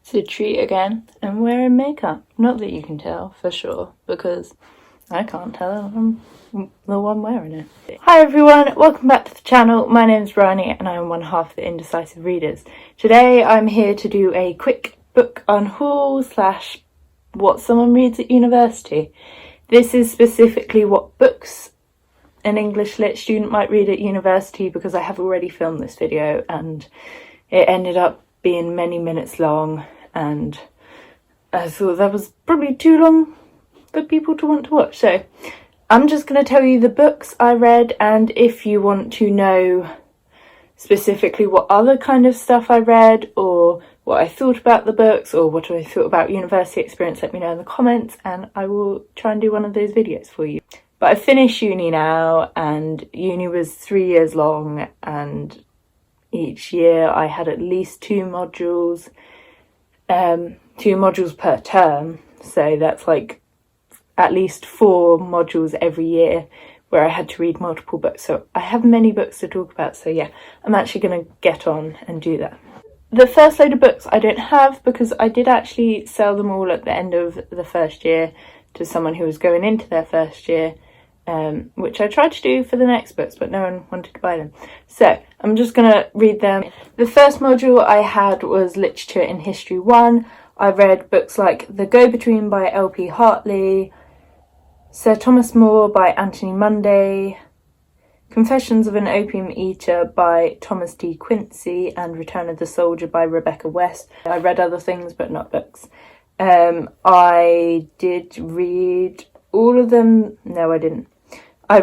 It's a treat again. I'm wearing makeup. Not that you can tell for sure, because I can't tell. I'm the one wearing it. Hi everyone, welcome back to the channel. My name's Rani and I'm one half the Indecisive Readers. Today I'm here to do a quick book unhaul slash what someone reads at university. This is specifically what books an English lit student might read at university, because I have already filmed this video and it ended up being many minutes long, and I thought that was probably too long for people to want to watch. So I'm just going to tell you the books I read, and if you want to know specifically what other kind of stuff I read, or what I thought about the books, or what I thought about university experience, let me know in the comments and I will try and do one of those videos for you. But I finished uni now, and uni was 3 years long, and each year I had at least two modules per term, so that's like at least 4 modules every year where I had to read multiple books. So I have many books to talk about, so yeah, I'm actually going to get on and do that. The first load of books I don't have, because I did actually sell them all at the end of the first year to someone who was going into their first year, which I tried to do for the next books, but no one wanted to buy them. So I'm just going to read them. The first module I had was Literature in History 1. I read books like The Go-Between by L.P. Hartley, Sir Thomas More by Anthony Munday, Confessions of an Opium Eater by Thomas D. Quincy, and Return of the Soldier by Rebecca West. I read other things, but not books. I did read all of them. No, I didn't. I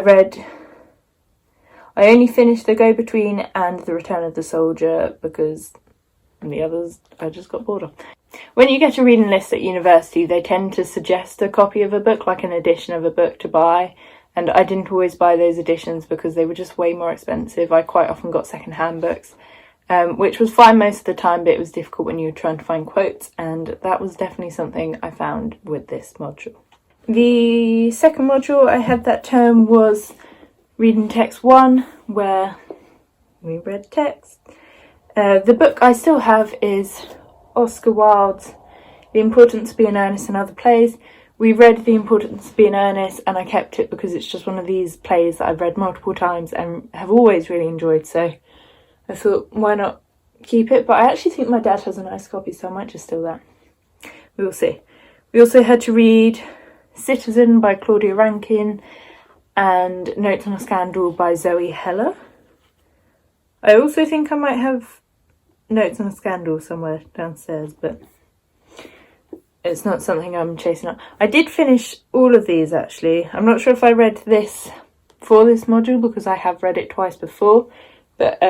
only finished The Go-Between and The Return of the Soldier, because the others I just got bored of. When you get a reading list at university, they tend to suggest a copy of a book, like an edition of a book to buy, and I didn't always buy those editions because they were just way more expensive. I quite often got second-hand books, which was fine most of the time, but it was difficult when you were trying to find quotes, and that was definitely something I found with this module. The second module I had that term was Reading Text 1, where we read text. The book I still have is Oscar Wilde's The Importance of Being Earnest and Other Plays. We read The Importance of Being Earnest, and I kept it because it's just one of these plays that I've read multiple times and have always really enjoyed, so I thought, why not keep it? But I actually think my dad has a nice copy, so I might just steal that. We will see. We also had to read Citizen by Claudia Rankine and Notes on a Scandal by Zoe Heller. I also think I might have Notes on a Scandal somewhere downstairs, but it's not something I'm chasing up. I did finish all of these actually. I'm not sure if I read this for this module, because I have read it twice before, but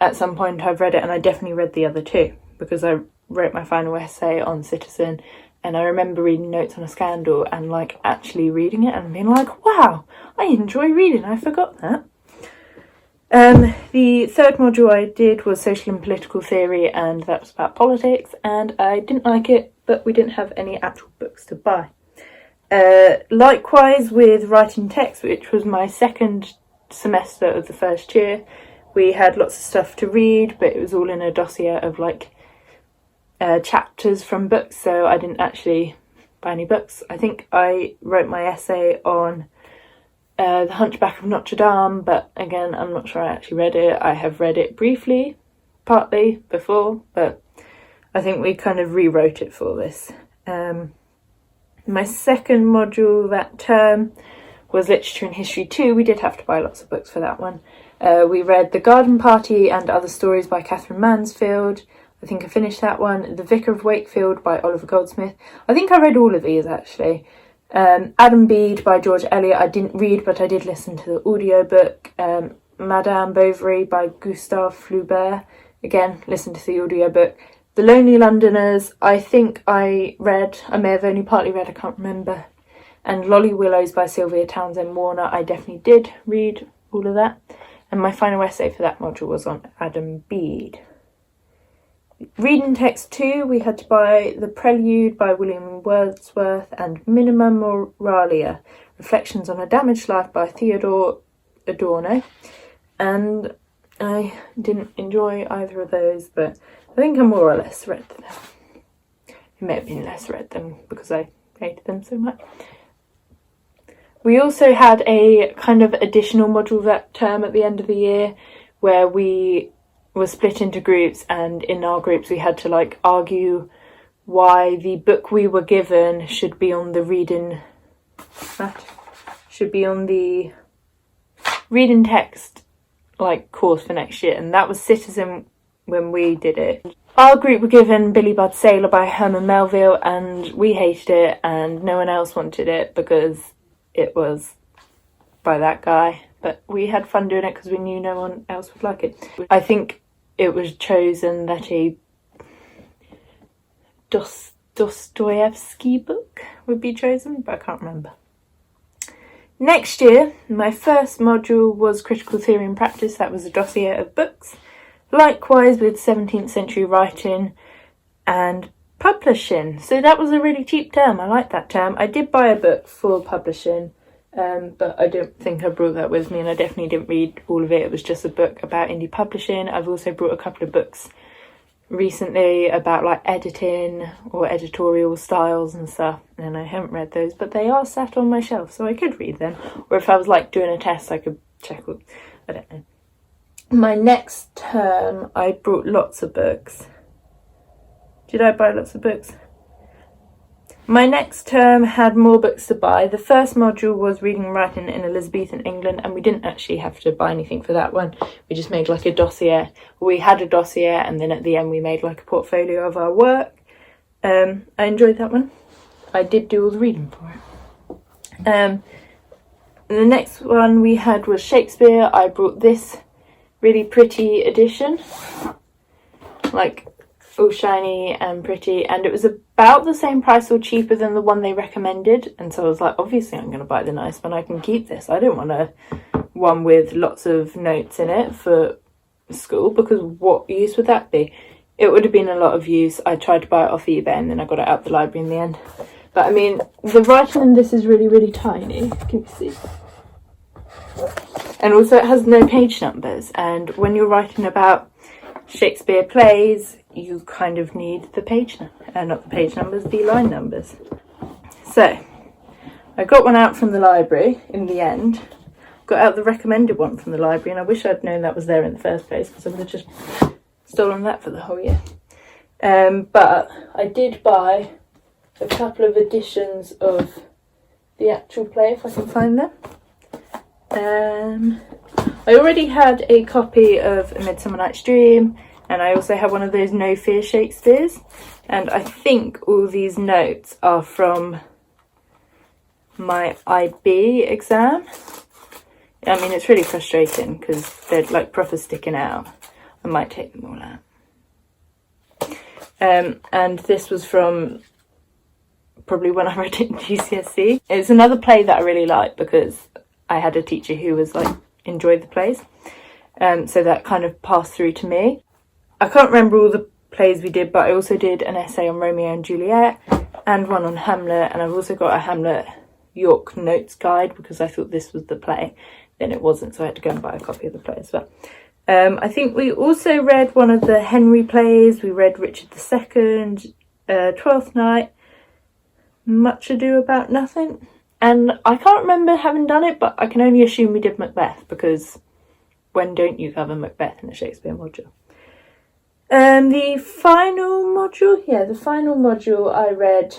at some point I've read it, and I definitely read the other two because I wrote my final essay on Citizen, and I remember reading Notes on a Scandal and like actually reading it and being like, wow, I enjoy reading, I forgot that. The third module I did was Social and Political Theory, and that was about politics, and I didn't like it, but we didn't have any actual books to buy. Likewise with Writing Text, which was my second semester of the first year, we had lots of stuff to read, but it was all in a dossier of like chapters from books, so I didn't actually buy any books. I think I wrote my essay on The Hunchback of Notre Dame, but again, I'm not sure I actually read it. I have read it briefly, partly, before, but I think we kind of rewrote it for this. My second module that term was Literature and History 2. We did have to buy lots of books for that one. We read The Garden Party and Other Stories by Catherine Mansfield. I think I finished that one. The Vicar of Wakefield by Oliver Goldsmith. I think I read all of these actually. Adam Bede by George Eliot I didn't read, but I did listen to the audiobook. Madame Bovary by Gustave Flaubert. Again, listened to the audiobook. The Lonely Londoners, I think I read. I may have only partly read, I can't remember. And Lolly Willows by Sylvia Townsend Warner. I definitely did read all of that. And my final essay for that module was on Adam Bede. Reading Text 2, we had to buy The Prelude by William Wordsworth and Minima Moralia, Reflections on a Damaged Life by Theodore Adorno. And I didn't enjoy either of those, but I think I more or less read them. It may have been less read them because I hated them so much. We also had a kind of additional module that term at the end of the year where we were split into groups, and in our groups we had to like argue why the book we were given should be on the reading text like course for next year, and that was Citizen when we did it. Our group were given Billy Budd Sailor by Herman Melville, and we hated it and no one else wanted it because it was by that guy, but we had fun doing it because we knew no one else would like it. I think it was chosen that a Dostoevsky book would be chosen, but I can't remember. Next year, my first module was Critical Theory and Practice. That was a dossier of books. Likewise with 17th century writing and publishing. So that was a really cheap term. I like that term. I did buy a book for publishing, but I don't think I brought that with me, and I definitely didn't read all of it. It was just a book about indie publishing. I've also brought a couple of books recently about like editing or editorial styles and stuff, and I haven't read those, but they are sat on my shelf so I could read them, or if I was like doing a test I could check. I don't know. My next term I brought lots of books. Did I buy lots of books? My next term had more books to buy. The first module was Reading and Writing in Elizabethan England, and we didn't actually have to buy anything for that one. We just made like a dossier. We had a dossier, and then at the end we made like a portfolio of our work. I enjoyed that one. I did do all the reading for it. The next one we had was Shakespeare. I brought this really pretty edition, like all shiny and pretty, and it was about the same price or cheaper than the one they recommended, and so I was like, obviously I'm going to buy the nice one. I can keep this. I don't want a one with lots of notes in it for school, because what use would that be? It would have been a lot of use. I tried to buy it off eBay and then I got it out the library in the end. But I mean, the writing in this is really, really tiny. Can you see? And also it has no page numbers, and when you're writing about Shakespeare plays, you kind of need the page, not the page numbers, the line numbers. So, I got one out from the library in the end. Got out the recommended one from the library, and I wish I'd known that was there in the first place, because I would have just stolen that for the whole year. But I did buy a couple of editions of the actual play, if I can find them. I already had a copy of A Midsummer Night's Dream, and I also have one of those No Fear Shakespeares, and I think all these notes are from my IB exam. I mean, it's really frustrating because they're like proper sticking out. I might take them all out. And this was from probably when I read it in GCSE. It's another play that I really like because I had a teacher who was like enjoyed the plays, so that kind of passed through to me. I can't remember all the plays we did, but I also did an essay on Romeo and Juliet and one on Hamlet, and I've also got a Hamlet York Notes guide because I thought this was the play. Then it wasn't, so I had to go and buy a copy of the play as well. I think we also read one of the Henry plays. We read Richard II, Twelfth Night, Much Ado About Nothing. And I can't remember having done it, but I can only assume we did Macbeth, because when don't you cover Macbeth in a Shakespeare module? The final module I read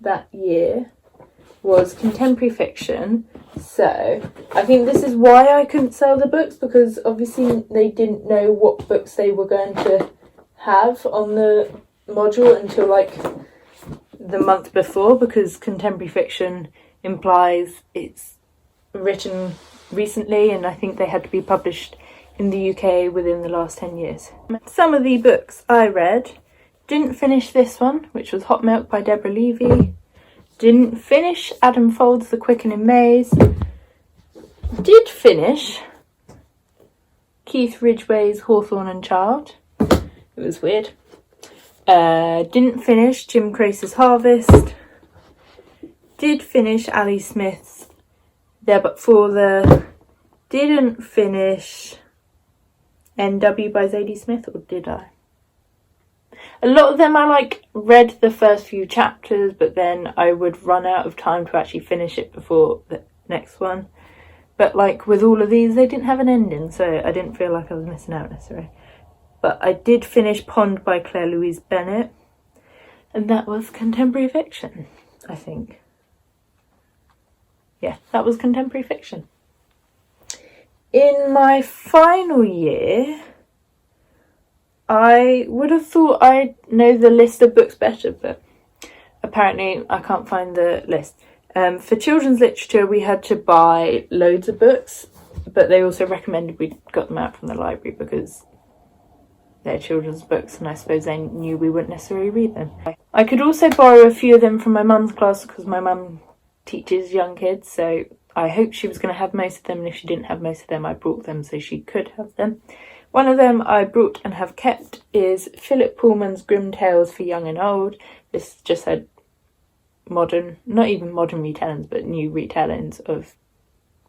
that year was contemporary fiction. So I think this is why I couldn't sell the books, because obviously they didn't know what books they were going to have on the module until like the month before, because contemporary fiction implies it's written recently, and I think they had to be published in the UK within the last 10 years. Some of the books I read: didn't finish this one, which was Hot Milk by Deborah Levy. Didn't finish Adam Folds The Quickening Maze. Did finish Keith Ridgway's Hawthorne and Child. It was weird. Didn't finish Jim Crace's Harvest. Did finish Ali Smith's There But For The. Didn't finish NW by Zadie Smith, or did I? A lot of them I like read the first few chapters, but then I would run out of time to actually finish it before the next one. But like with all of these, they didn't have an ending, so I didn't feel like I was missing out necessarily. But I did finish Pond by Claire Louise Bennett, and that was contemporary fiction, I think. Yeah, that was contemporary fiction. In my final year, I would have thought I'd know the list of books better, but apparently I can't find the list. For children's literature, we had to buy loads of books, but they also recommended we got them out from the library because they're children's books, and I suppose they knew we wouldn't necessarily read them. I could also borrow a few of them from my mum's class because my mum teaches young kids, so I hoped she was going to have most of them, and if she didn't have most of them, I brought them so she could have them. One of them I brought and have kept is Philip Pullman's Grim Tales for Young and Old. This just had modern, not even modern retellings, but new retellings of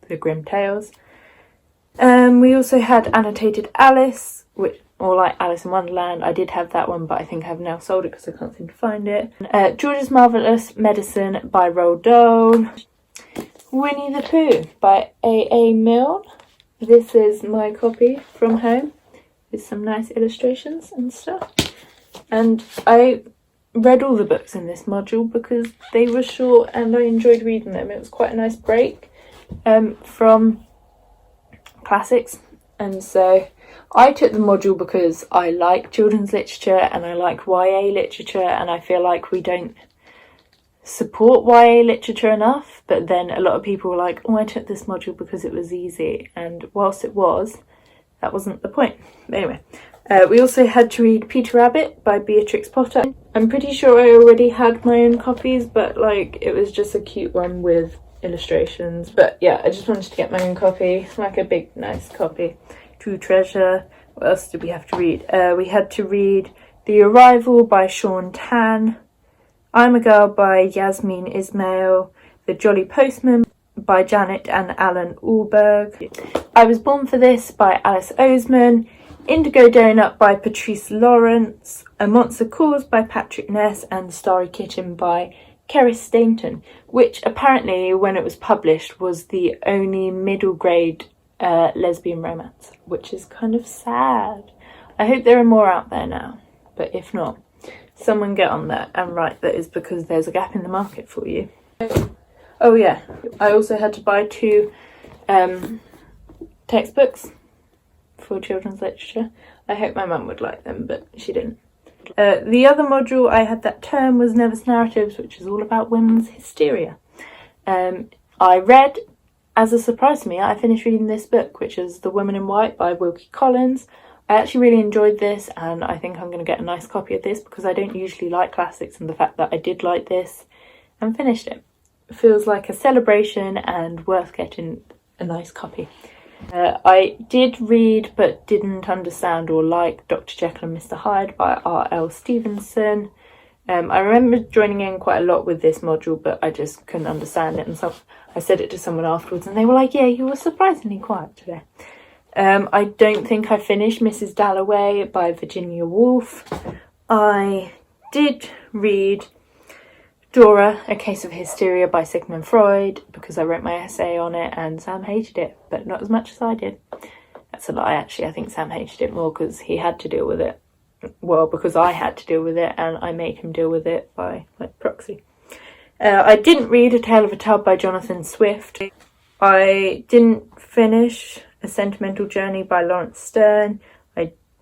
the Grim Tales. We also had Annotated Alice, or like Alice in Wonderland. I did have that one, but I think I've now sold it because I can't seem to find it. George's Marvellous Medicine by Roald Dahl. Winnie the Pooh by A.A. Milne. This is my copy from home with some nice illustrations and stuff. And I read all the books in this module because they were short and I enjoyed reading them. It was quite a nice break from classics, and so I took the module because I like children's literature and I like YA literature, and I feel like we don't support YA literature enough. But then a lot of people were like, oh, I took this module because it was easy, and whilst it was, that wasn't the point. But anyway, we also had to read Peter Rabbit by Beatrix Potter. I'm pretty sure I already had my own copies, but like it was just a cute one with illustrations. But yeah, I just wanted to get my own copy, like a big nice copy. True Treasure. What else did we have to read? We had to read The Arrival by Sean Tan, I'm a Girl by Yasmin Ismail, The Jolly Postman by Janet and Alan Allberg, I Was Born for This by Alice Oseman, Indigo Donut by Patrice Lawrence, A Monster Calls by Patrick Ness, and Starry Kitten by Kerry Stainton, which apparently when it was published was the only middle grade lesbian romance, which is kind of sad. I hope there are more out there now, but if not, someone get on that and write that is because there's a gap in the market for you. Oh yeah, I also had to buy 2 textbooks for children's literature. I hope my mum would like them, but she didn't. The other module I had that term was Nervous Narratives, which is all about women's hysteria. I read, as a surprise to me, I finished reading this book, which is The Woman in White by Wilkie Collins. I actually really enjoyed this, and I think I'm going to get a nice copy of this because I don't usually like classics, and the fact that I did like this and finished it feels like a celebration and worth getting a nice copy. I did read but didn't understand or like Dr. Jekyll and Mr. Hyde by R.L. Stevenson. I remember joining in quite a lot with this module, but I just couldn't understand it, and so I said it to someone afterwards and they were like, yeah, you were surprisingly quiet today. I don't think I finished Mrs. Dalloway by Virginia Woolf. I did read Dora, A Case of Hysteria by Sigmund Freud because I wrote my essay on it and Sam hated it, but not as much as I did. That's a lie, actually. I think Sam hated it more because he had to deal with it. Well, because I had to deal with it and I made him deal with it by like proxy. I didn't read A Tale of a Tub by Jonathan Swift. I didn't finish A Sentimental Journey by Lawrence Stern.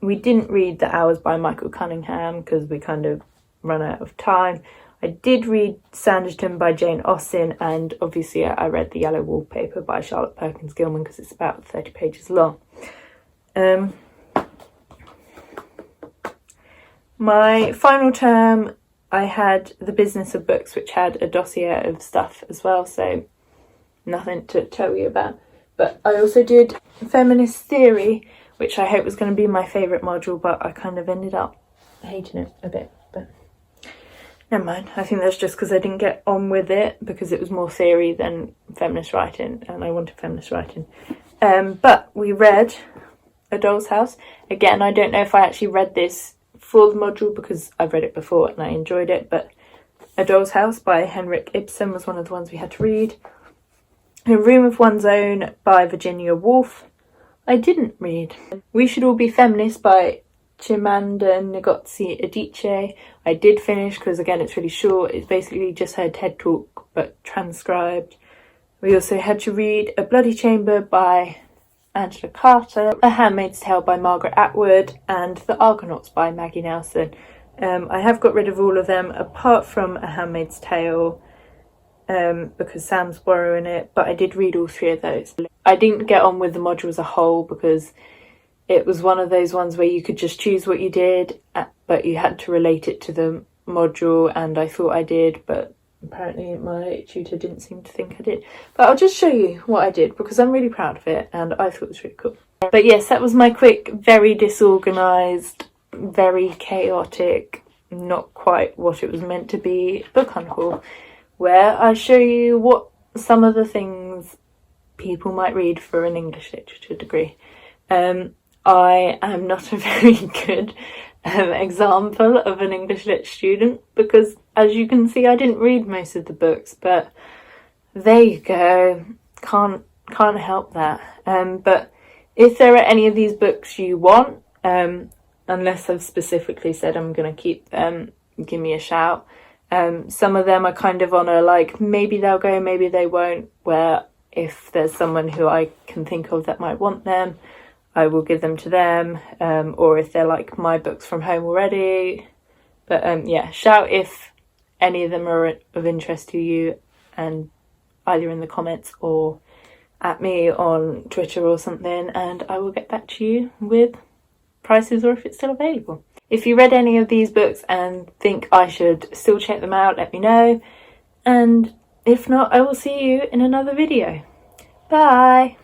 We didn't read The Hours by Michael Cunningham because we kind of run out of time. I did read Sanditon by Jane Austen, and obviously I read The Yellow Wallpaper by Charlotte Perkins Gilman because it's about 30 pages long. My final term, I had The Business of Books, which had a dossier of stuff as well, so nothing to tell you about. But I also did Feminist Theory, which I hope was going to be my favourite module, but I kind of ended up hating it a bit. But never mind. I think that's just because I didn't get on with it because it was more theory than feminist writing, and I wanted feminist writing. But we read A Doll's House. Again, I don't know if I actually read this for the module because I've read it before and I enjoyed it, but A Doll's House by Henrik Ibsen was one of the ones we had to read. A Room of One's Own by Virginia Woolf I didn't read. We Should All Be Feminists by Chimamanda Ngozi Adichie I did finish because, again, it's really short. It's basically just her TED Talk but transcribed. We also had to read A Bloody Chamber by Angela Carter, A Handmaid's Tale by Margaret Atwood, and The Argonauts by Maggie Nelson. I have got rid of all of them apart from A Handmaid's Tale because Sam's borrowing it, but I did read all 3 of those. I didn't get on with the module as a whole because it was one of those ones where you could just choose what you did, but you had to relate it to the module, and I thought I did, but apparently my tutor didn't seem to think I did. But I'll just show you what I did because I'm really proud of it and I thought it was really cool. But yes, that was my quick, very disorganised, very chaotic, not quite what it was meant to be book unhaul, where I show you what some of the things people might read for an English literature degree. I am not a very good example of an English lit student because, as you can see, I didn't read most of the books, but there you go, can't help that. But if there are any of these books you want, unless I've specifically said I'm going to keep them, give me a shout. Some of them are kind of on a like, maybe they'll go, maybe they won't, where if there's someone who I can think of that might want them, I will give them to them, or if they're like my books from home already. But yeah, shout if any of them are of interest to you, and either in the comments or at me on Twitter or something, and I will get back to you with prices or if it's still available. If you read any of these books and think I should still check them out, let me know, and if not, I will see you in another video. Bye!